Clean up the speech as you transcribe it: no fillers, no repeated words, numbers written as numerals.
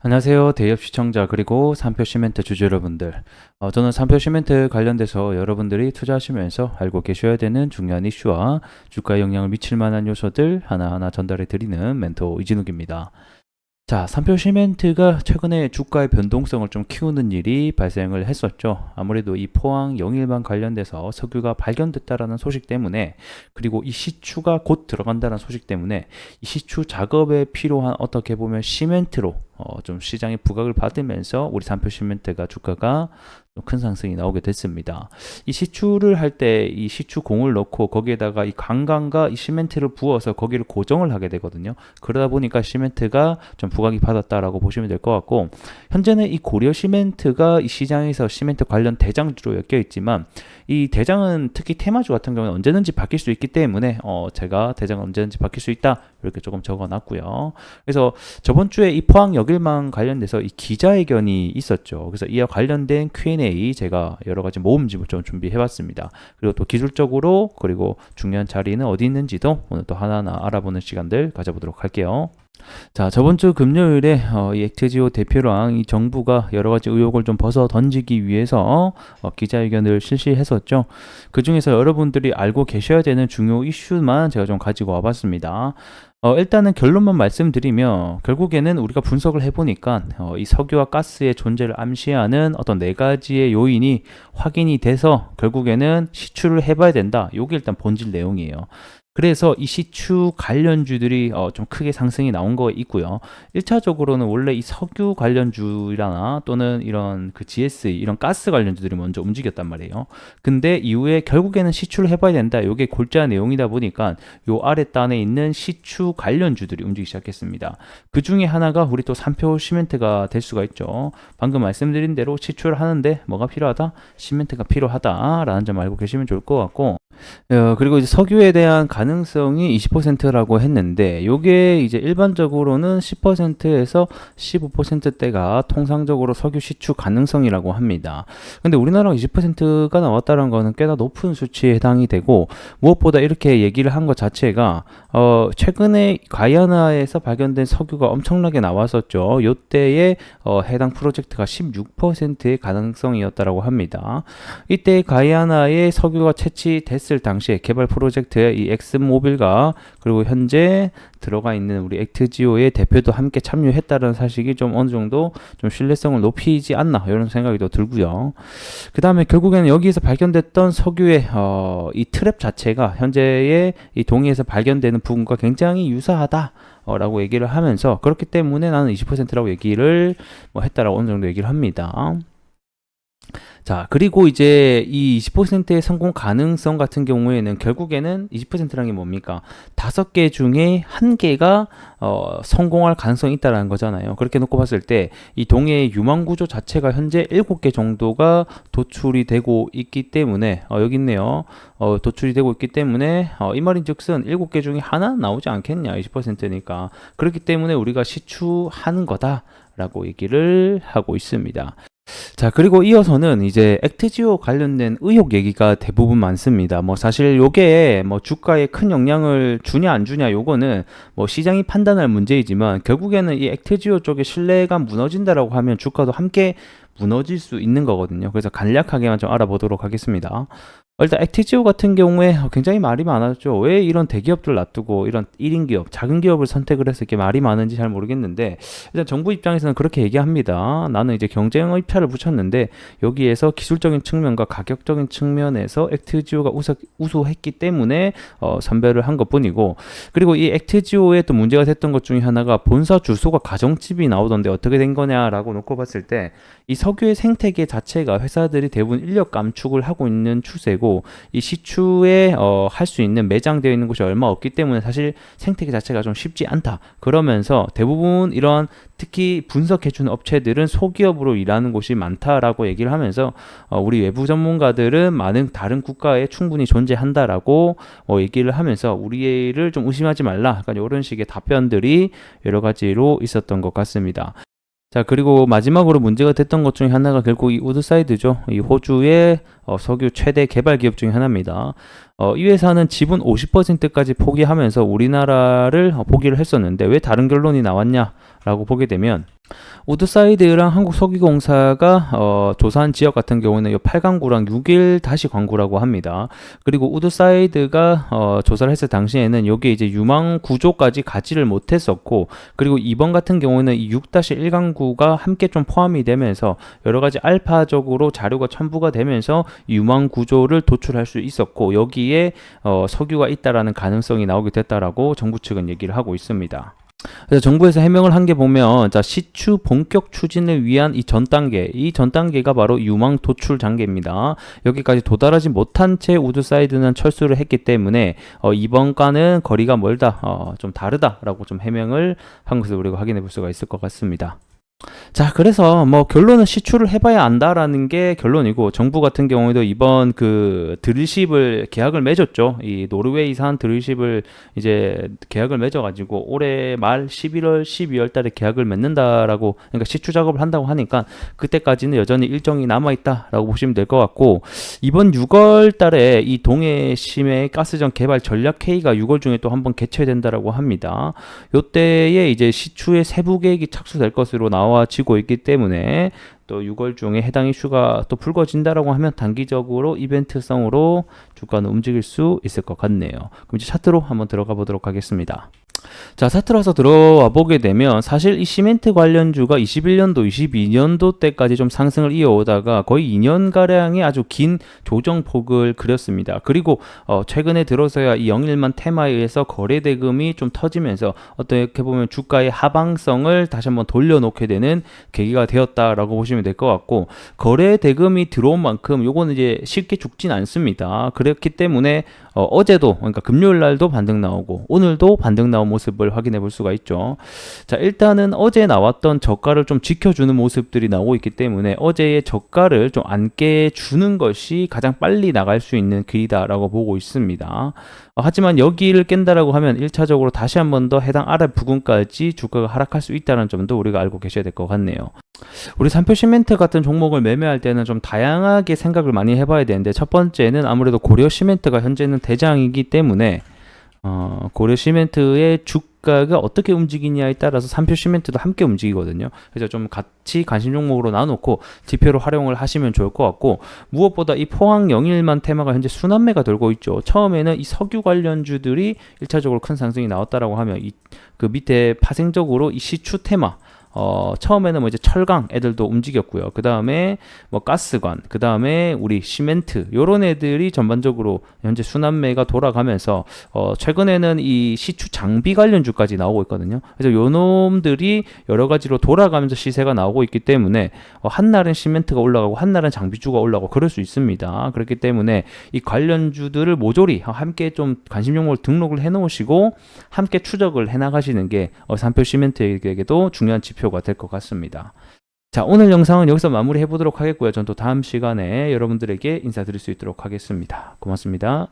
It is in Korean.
안녕하세요. 대기업 시청자 그리고 산표 시멘트 주주 여러분들. 저는 산표 시멘트 관련돼서 여러분들이 투자하시면서 알고 계셔야 되는 중요한 이슈와 주가에 영향을 미칠 만한 요소들 하나하나 전달해 드리는 멘토 이진욱입니다. 자, 산표 시멘트가 최근에 주가의 변동성을 좀 키우는 일이 발생을 했었죠. 아무래도 이 포항 영일만 관련돼서 석유가 발견됐다라는 소식 때문에, 그리고 이 시추가 곧 들어간다는 소식 때문에 이 시추 작업에 필요한, 어떻게 보면 시멘트로 좀 시장의 부각을 받으면서 우리 산표 시멘트가 주가가 좀 큰 상승이 나오게 됐습니다. 이 시추를 할 때 이 시추공을 넣고 거기에다가 이 강강과 이 시멘트를 부어서 거기를 고정을 하게 되거든요. 그러다 보니까 시멘트가 좀 부각이 받았다라고 보시면 될 것 같고, 현재는 이 고려 시멘트가 이 시장에서 시멘트 관련 대장주로 엮여 있지만, 이 대장은 특히 테마주 같은 경우는 언제든지 바뀔 수 있기 때문에 제가 대장은 언제든지 바뀔 수 있다 이렇게 조금 적어놨고요. 그래서 저번 주에 이 포항 역일망 관련돼서 이 기자회견이 있었죠. 그래서 이와 관련된 Q&A 제가 여러 가지 모음집을 좀 준비해봤습니다. 그리고 또 기술적으로, 그리고 중요한 자리는 어디 있는지도 오늘 또 하나하나 알아보는 시간들 가져보도록 할게요. 자, 저번 주 금요일에 이 액트지오 대표랑 이 정부가 여러 가지 의혹을 좀 벗어 던지기 위해서 기자회견을 실시했었죠. 그 중에서 여러분들이 알고 계셔야 되는 중요 이슈만 제가 좀 가지고 와봤습니다. 일단은 결론만 말씀드리면, 결국에는 우리가 분석을 해보니까 이 석유와 가스의 존재를 암시하는 어떤 네 가지의 요인이 확인이 돼서 결국에는 시추를 해봐야 된다. 이게 일단 본질 내용이에요. 그래서 이 시추 관련주들이 좀 크게 상승이 나온 거 있고요. 1차적으로는 원래 이 석유 관련주나 또는 이런 그 GS 이런 가스 관련주들이 먼저 움직였단 말이에요. 근데 이후에 결국에는 시추를 해봐야 된다. 이게 골자 내용이다 보니까 요 아래 단에 있는 시추 관련주들이 움직이기 시작했습니다. 그 중에 하나가 우리 또 산표 시멘트가 될 수가 있죠. 방금 말씀드린 대로 시추를 하는데 뭐가 필요하다? 시멘트가 필요하다라는 점 알고 계시면 좋을 것 같고, 그리고 이제 석유에 대한 가능성이 20%라고 했는데, 요게 이제 일반적으로는 10%에서 15%대가 통상적으로 석유 시추 가능성이라고 합니다. 근데 우리나라가 20%가 나왔다는 거는 꽤나 높은 수치에 해당이 되고, 무엇보다 이렇게 얘기를 한 것 자체가 최근에 가이아나에서 발견된 석유가 엄청나게 나왔었죠. 요때에 해당 프로젝트가 16%의 가능성이었다라고 합니다. 이때 가이아나에 석유가 채취됐을 당시에 개발 프로젝트에 이 엑슨모빌과, 그리고 현재 들어가 있는 우리 액트지오의 대표도 함께 참여했다는 사실이 좀 어느 정도 좀 신뢰성을 높이지 않나 이런 생각이 더 들고요. 그 다음에 결국에는 여기에서 발견됐던 석유의 이 트랩 자체가 현재의 이 동해에서 발견되는 부분과 굉장히 유사하다 라고 얘기를 하면서, 그렇기 때문에 나는 20%라고 얘기를 했다라고 어느 정도 얘기를 합니다. 자, 그리고 이제 이 20%의 성공 가능성 같은 경우에는 결국에는 20%라는 게 뭡니까? 5개 중에 1개가 성공할 가능성이 있다는 거잖아요. 그렇게 놓고 봤을 때 이 동해의 유망 구조 자체가 현재 7개 정도가 도출이 되고 있기 때문에 여기 있네요. 도출이 되고 있기 때문에 이 말인즉슨 7개 중에 하나 나오지 않겠냐, 20%니까. 그렇기 때문에 우리가 시추하는 거다라고 얘기를 하고 있습니다. 자, 그리고 이어서는 이제 액트지오 관련된 의혹 얘기가 대부분 많습니다. 사실 요게 주가에 큰 영향을 주냐 안 주냐, 요거는 시장이 판단할 문제이지만, 결국에는 이 액트지오 쪽에 신뢰가 무너진다라고 하면 주가도 함께 무너질 수 있는 거거든요. 그래서 간략하게만 좀 알아보도록 하겠습니다. 일단 액티지오 같은 경우에 굉장히 말이 많았죠. 왜 이런 대기업들 놔두고 이런 1인 기업, 작은 기업을 선택을 해서 이렇게 말이 많은지 잘 모르겠는데, 일단 정부 입장에서는 그렇게 얘기합니다. 나는 이제 경쟁 입찰을 붙였는데 여기에서 기술적인 측면과 가격적인 측면에서 액트지오가 우수했기 때문에 선별을 한 것뿐이고, 그리고 이 액트지오에 또 문제가 됐던 것 중에 하나가 본사 주소가 가정집이 나오던데 어떻게 된 거냐라고 놓고 봤을 때, 이 석유의 생태계 자체가 회사들이 대부분 인력 감축을 하고 있는 추세고, 이 시추에 할 수 있는 매장되어 있는 곳이 얼마 없기 때문에 사실 생태계 자체가 좀 쉽지 않다. 그러면서 대부분 이런 특히 분석해주는 업체들은 소기업으로 일하는 곳이 많다라고 얘기를 하면서 우리 외부 전문가들은 많은 다른 국가에 충분히 존재한다라고 얘기를 하면서 우리를 좀 의심하지 말라, 약간 이런 식의 답변들이 여러 가지로 있었던 것 같습니다. 자, 그리고 마지막으로 문제가 됐던 것 중에 하나가 결국 이 우드사이드죠. 이 호주의 석유 최대 개발 기업 중에 하나입니다. 이 회사는 지분 50%까지 포기하면서 우리나라를 포기를 했었는데 왜 다른 결론이 나왔냐라고 보게 되면 우드사이드랑 한국석유공사가 조사한 지역 같은 경우는 이 8강구랑 6일 다시 광구라고 합니다. 그리고 우드사이드가 조사를 했을 당시에는 여기에 이제 유망 구조까지 가지를 못했었고, 그리고 이번 같은 경우는 이 6-1강구가 함께 좀 포함이 되면서 여러 가지 알파적으로 자료가 첨부가 되면서 유망 구조를 도출할 수 있었고, 여기에 석유가 있다라는 가능성이 나오게 됐다라고 정부 측은 얘기를 하고 있습니다. 그래서 정부에서 해명을 한 게 보면, 자, 시추 본격 추진을 위한 이 전 단계가 바로 유망 도출 단계입니다. 여기까지 도달하지 못한 채 우드사이드는 철수를 했기 때문에 이번과는 거리가 멀다, 좀 다르다라고 좀 해명을 한 것을 우리가 확인해 볼 수가 있을 것 같습니다. 자, 그래서 뭐 결론은 시추를 해봐야 안다라는 게 결론이고, 정부 같은 경우에도 이번 그 드릴십을 계약을 맺었죠. 이 노르웨이산 드릴십을 이제 계약을 맺어가지고 올해 말 11월, 12월 달에 계약을 맺는다라고, 그러니까 시추 작업을 한다고 하니까 그때까지는 여전히 일정이 남아있다라고 보시면 될 것 같고, 이번 6월 달에 이 동해심해 가스전 개발 전략 회의가 6월 중에 또 한번 개최된다라고 합니다. 요때에 이제 시추의 세부 계획이 착수될 것으로 나와지고 있기 때문에 또 6월 중에 해당 이슈가 또 불거진다라고 하면 단기적으로 이벤트성으로 주가는 움직일 수 있을 것 같네요. 그럼 이제 차트로 한번 들어가 보도록 하겠습니다. 자, 차트라서 들어와 보게 되면 사실 이 시멘트 관련주가 21년도, 22년도 때까지 좀 상승을 이어오다가 거의 2년가량의 아주 긴 조정폭을 그렸습니다. 그리고 최근에 들어서야 이 영일만 테마에 의해서 거래 대금이 좀 터지면서 어떻게 보면 주가의 하방성을 다시 한번 돌려놓게 되는 계기가 되었다라고 보시면 될 것 같고, 거래 대금이 들어온 만큼 요거는 이제 쉽게 죽진 않습니다. 그렇기 때문에 어제도, 그러니까 금요일 날도 반등 나오고 오늘도 반등 나온 모습을 확인해 볼 수가 있죠. 자, 일단은 어제 나왔던 저가를 좀 지켜주는 모습들이 나오고 있기 때문에 어제의 저가를 좀 안 깨주는 것이 가장 빨리 나갈 수 있는 길이다라고 보고 있습니다. 하지만 여기를 깬다라고 하면 1차적으로 다시 한 번 더 해당 아래 부근까지 주가가 하락할 수 있다는 점도 우리가 알고 계셔야 될 것 같네요. 우리 삼표시멘트 같은 종목을 매매할 때는 좀 다양하게 생각을 많이 해봐야 되는데, 첫 번째는 아무래도 고려시멘트가 현재는 대장이기 때문에 고려시멘트의 주가가 어떻게 움직이냐에 따라서 삼표시멘트도 함께 움직이거든요. 그래서 좀 같이 관심 종목으로 나눠놓고 지표로 활용을 하시면 좋을 것 같고, 무엇보다 이 포항 영일만 테마가 현재 순환매가 돌고 있죠. 처음에는 이 석유 관련주들이 1차적으로 큰 상승이 나왔다라고 하면 그 밑에 파생적으로 이 시추 테마, 처음에는 뭐 이제 철강 애들도 움직였고요. 그 다음에 뭐 가스관, 그 다음에 우리 시멘트, 요런 애들이 전반적으로 현재 순환매가 돌아가면서 최근에는 이 시추 장비 관련주까지 나오고 있거든요. 그래서 요 놈들이 여러 가지로 돌아가면서 시세가 나오고 있기 때문에 한날은 시멘트가 올라가고 한날은 장비주가 올라가고 그럴 수 있습니다. 그렇기 때문에 이 관련주들을 모조리 함께 좀 관심 종목을 등록을 해 놓으시고 함께 추적을 해 나가시는 게 삼표 시멘트에게도 중요한 지표가 될 것 같습니다. 자, 오늘 영상은 여기서 마무리해 보도록 하겠고요. 전 또 다음 시간에 여러분들에게 인사드릴 수 있도록 하겠습니다. 고맙습니다.